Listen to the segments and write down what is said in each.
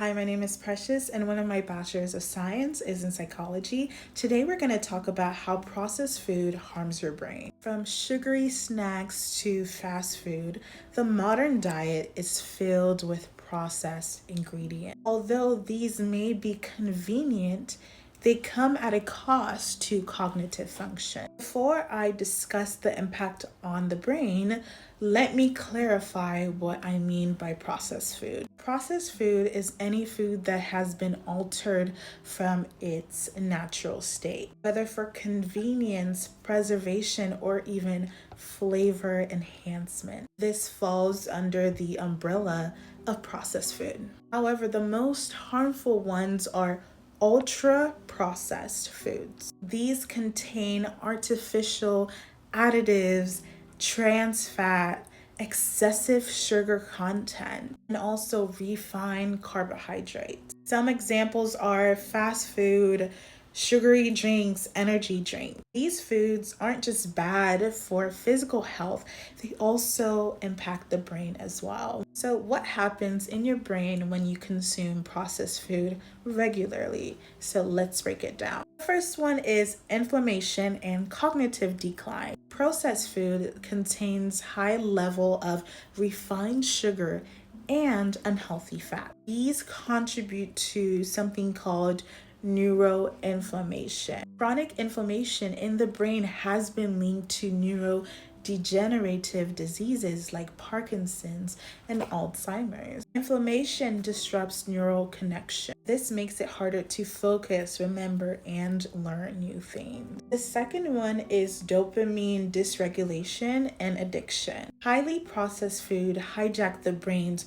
Hi, my name is Precious, and one of my bachelor's of science is in psychology. Today, we're going to talk about how processed food harms your brain. From sugary snacks to fast food, the modern diet is filled with processed ingredients. Although these may be convenient, they come at a cost to cognitive function. Before I discuss the impact on the brain, let me clarify what I mean by processed food. Processed food is any food that has been altered from its natural state, whether for convenience, preservation, or even flavor enhancement. This falls under the umbrella of processed food. However, the most harmful ones are ultra processed foods. These contain artificial additives, trans fat, excessive sugar content, and also refined carbohydrates. Some examples are fast food, sugary drinks, energy drinks. These foods aren't just bad for physical health, they also impact the brain as well. So, what happens in your brain when you consume processed food regularly? So, let's break it down. The first one is inflammation and cognitive decline. Processed food contains high level of refined sugar and unhealthy fat. These contribute to something called neuroinflammation. Chronic inflammation in the brain has been linked to neurodegenerative diseases like Parkinson's and Alzheimer's. Inflammation disrupts neural connection. This makes it harder to focus, remember, and learn new things. The second one is dopamine dysregulation and addiction. Highly processed food hijack the brain's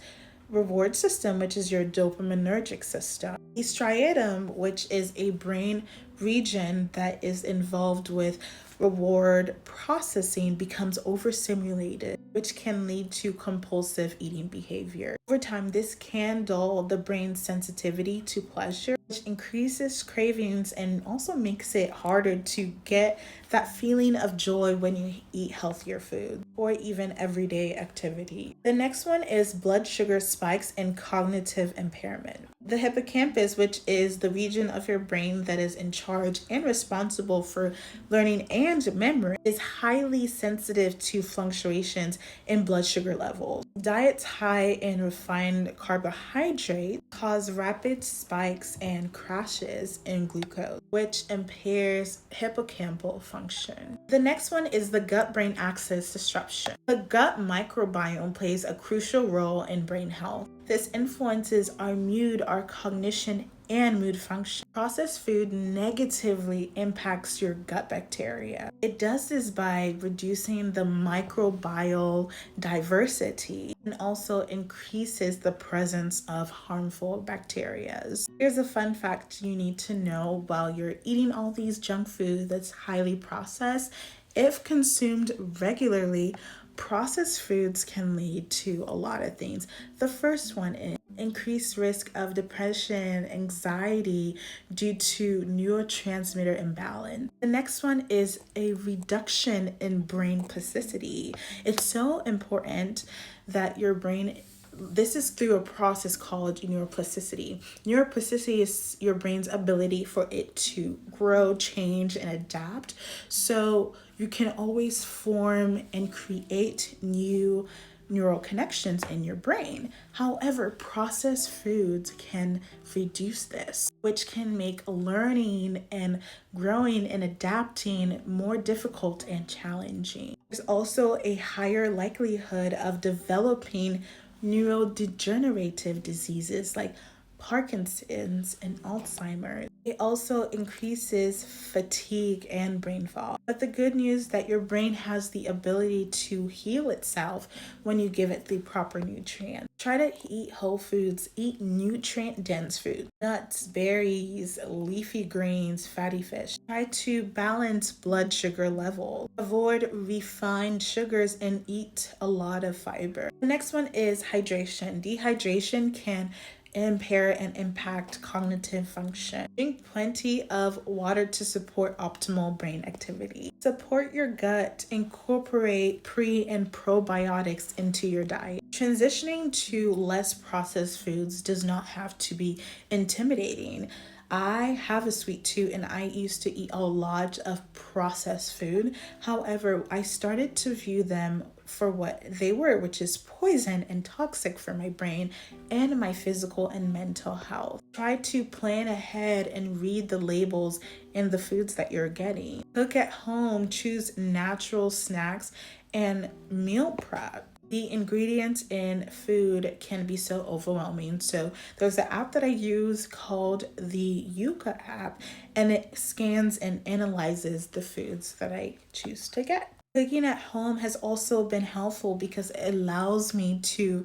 reward system, which is your dopaminergic system. The striatum, which is a brain region that is involved with reward processing, becomes overstimulated, which can lead to compulsive eating behavior. Over time, this can dull the brain's sensitivity to pleasure, which increases cravings and also makes it harder to get that feeling of joy when you eat healthier food or even everyday activity. The next one is blood sugar spikes and cognitive impairment. The hippocampus, which is the region of your brain that is in charge and responsible for learning and memory, is highly sensitive to fluctuations in blood sugar levels. Diets high in refined carbohydrates cause rapid spikes and crashes in glucose, which impairs hippocampal function. The next one is the gut-brain axis disruption. The gut microbiome plays a crucial role in brain health. This influences our mood, our cognition, and mood function. Processed food negatively impacts your gut bacteria. It does this by reducing the microbial diversity and also increases the presence of harmful bacteria. Here's a fun fact you need to know while you're eating all these junk food that's highly processed. If consumed regularly, processed foods can lead to a lot of things. The first one is increased risk of depression, anxiety due to neurotransmitter imbalance. The next one is a reduction in brain plasticity. It's so important that your brain, this is through a process called neuroplasticity. Neuroplasticity is your brain's ability for it to grow, change, and adapt. So you can always form and create new neural connections in your brain. However, processed foods can reduce this, which can make learning and growing and adapting more difficult and challenging. There's also a higher likelihood of developing neurodegenerative diseases like Parkinson's and Alzheimer's. It also increases fatigue and brain fog. But the good news that your brain has the ability to heal itself when you give it the proper nutrients. Try to eat whole foods, eat nutrient-dense food, nuts, berries, leafy greens, fatty fish. Try to balance blood sugar levels. Avoid refined sugars and eat a lot of fiber. The next one is hydration. Dehydration can impair and impact cognitive function. Drink plenty of water to support optimal brain activity. Support your gut. Incorporate pre and probiotics into your diet. Transitioning to less processed foods does not have to be intimidating. I have a sweet tooth and I used to eat a lot of processed food. However, I started to view them for what they were, which is poison and toxic for my brain and my physical and mental health. Try to plan ahead and read the labels in the foods that you're getting. Cook at home, choose natural snacks, and meal prep. The ingredients in food can be so overwhelming. So there's an app that I use called the Yuka app, and it scans and analyzes the foods that I choose to get. Cooking at home has also been helpful because it allows me to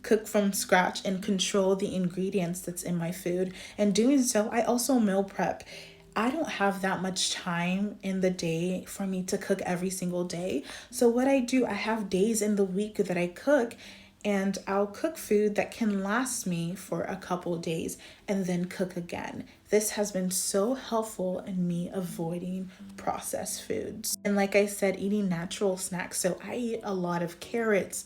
cook from scratch and control the ingredients that's in my food. And doing so, I also meal prep. I don't have that much time in the day for me to cook every single day. So what I do, I have days in the week that I cook, and I'll cook food that can last me for a couple days and then cook again. This has been so helpful in me avoiding processed foods. And like I said, eating natural snacks. So I eat a lot of carrots,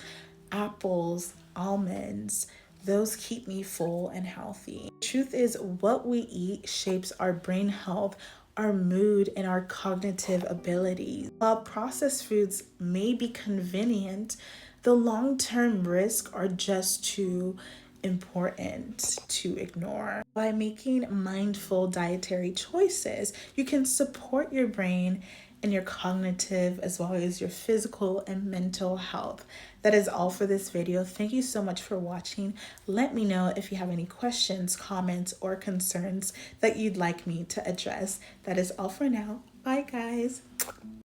apples, almonds. Those keep me full and healthy. The truth is, what we eat shapes our brain health, our mood, and our cognitive abilities. While processed foods may be convenient, the long-term risks are just too important to ignore. By making mindful dietary choices, you can support your brain and your cognitive as well as your physical and mental health. That is all for this video. Thank you so much for watching. Let me know if you have any questions, comments, or concerns that you'd like me to address. That is all for now. Bye, guys.